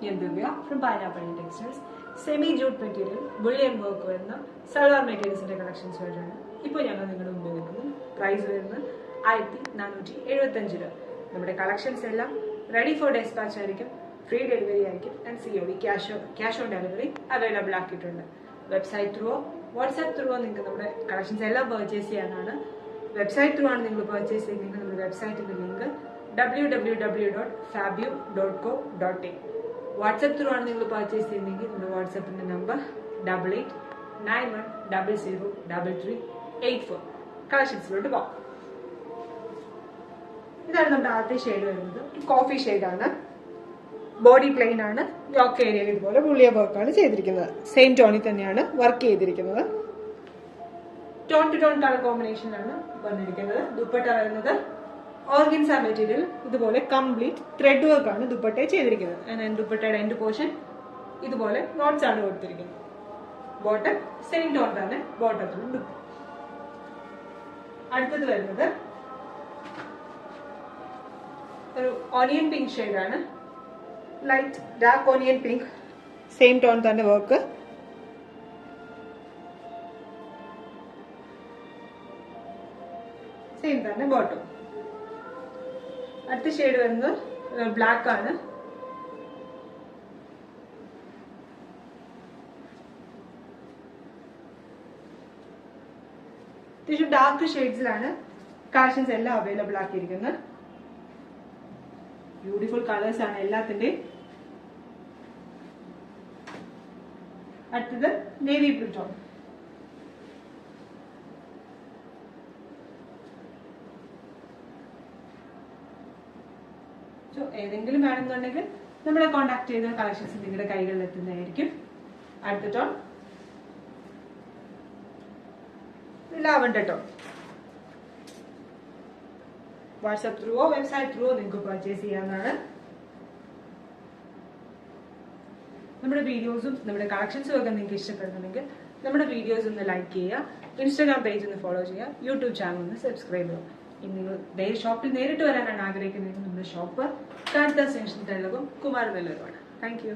ഞാൻ Divya from pineapple textiles. Semi jute material bullion work വരുന്ന salwar മെറ്റീരിയൽസിന്റെ collections വരുന്നുണ്ട്. ഇപ്പോൾ ഞങ്ങൾ നിങ്ങളുടെ മുമ്പിൽ നിൽക്കുന്നു. പ്രൈസ് വരുന്നത് 1475 രൂപ. നമ്മുടെ കളക്ഷൻസ് എല്ലാം റെഡി ഫോർ ഡെസ്പാച്ച് ആയിരിക്കും. ഫ്രീ ഡെലിവറി ആയിരിക്കും and COD cash on delivery available ആക്കിയിട്ടുണ്ട്. വെബ്സൈറ്റ് ത്രൂവോ വാട്സാപ്പ് ത്രൂവോ നിങ്ങൾക്ക് നമ്മുടെ കളക്ഷൻസ് എല്ലാം പർച്ചേസ് ചെയ്യാനാണ്. വെബ്സൈറ്റ് ത്രൂ ആണ് നിങ്ങൾ പർച്ചേസ് ചെയ്യുന്നതെങ്കിൽ നമ്മുടെ വെബ്സൈറ്റിന്റെ ലിങ്ക് www.fabio.co.in. വാട്സാപ്പ് ത്രൂ ആണ് നിങ്ങൾ പർച്ചേസ് ചെയ്യുന്നതെങ്കിൽ നമ്മുടെ വാട്സാപ്പിന്റെ നമ്പർ 8891003384. കളക്ഷൻസിലോട്ട് പോകാം. ഇതാണ് നമ്മുടെ ആദ്യത്തെ ഷെയ്ഡ് വരുന്നത്. കോഫി ഷെയ്ഡാണ്. ബോഡി പ്ലെയിൻ ആണ്. യോക്ക് ഏരിയയിൽ ഇതുപോലെ ബുള്ളിയ വർക്കാണ് ചെയ്തിരിക്കുന്നത്. സെയിം ടോണിൽ തന്നെയാണ് വർക്ക് ചെയ്തിരിക്കുന്നത്. ടോൺ ടു ടോൺ കളർ കോമ്പിനേഷനിലാണ് വന്നിരിക്കുന്നത്. ദുപ്പട്ട വരുന്നത് ഓർഗൻസ മെറ്റീരിയൽ ഇതുപോലെ കംപ്ലീറ്റ് ത്രെഡ് വർക്ക് ആണ് ദുപ്പട്ട ചെയ്തിരിക്കുന്നത്. ദുപ്പട്ടയുടെ എൻഡ് പോർഷൻ ഇതുപോലെ നോട്ട്സ് ആണ് കൊടുത്തിരിക്കുന്നത്. ബോട്ടം സെയിം ടോൺ തന്നെ ബോട്ടത്തിലും. അടുത്തത് വരുന്നത് ഒരു ഓണിയൻ പിങ്ക് ഷെയ്ഡാണ്. Light dark onion pink, same tone തന്നെ വർക്ക്. സെയിം തന്നെ ബോട്ടം. അടുത്ത ഷെയ്ഡ് വരുന്നത് ബ്ലാക്ക് ആണ്. അത്യാവശ്യം ഡാർക്ക് ഷെയ്ഡ്സിലാണ് കളക്ഷൻസ് എല്ലാം അവൈലബിൾ ആക്കിയിരിക്കുന്നത്. ബ്യൂട്ടിഫുൾ കളേഴ്സ് ആണ് എല്ലാത്തിന്റെയും. അടുത്തത് നേവി ബ്ലൂ ടോൺ. ഏതെങ്കിലും വേണമെന്നുണ്ടെങ്കിൽ നമ്മളെ കോൺടാക്ട് ചെയ്ത കളക്ഷൻസ് നിങ്ങളുടെ കൈകളിൽ എത്തുന്നതായിരിക്കും. അടുത്ത ടോൺ ലാവൻഡർ ടോൺ. വാട്സാപ്പ് ത്രൂവോ വെബ്സൈറ്റ് ത്രൂവോ നിങ്ങൾക്ക് പർച്ചേസ് ചെയ്യാവുന്നതാണ്. നമ്മുടെ വീഡിയോസും നമ്മുടെ കളക്ഷൻസും ഒക്കെ നിങ്ങൾക്ക് ഇഷ്ടപ്പെടുന്നുണ്ടെങ്കിൽ നമ്മുടെ വീഡിയോസ് ഒന്ന് ലൈക്ക് ചെയ്യുക, ഇൻസ്റ്റാഗ്രാം പേജ് ഒന്ന് ഫോളോ ചെയ്യുക, യൂട്യൂബ് ചാനൽ ഒന്ന് സബ്സ്ക്രൈബ് ചെയ്യുക. ഇനി നിങ്ങൾ ഷോപ്പിൽ നേരിട്ട് വരാനാണ് ആഗ്രഹിക്കുന്നതെങ്കിൽ നമ്മുടെ ഷോപ്പ് കാണിത്ത സെൻഷൻ തെല്ലകും കുമാരനെല്ലൂരുമാണ്. Thank U.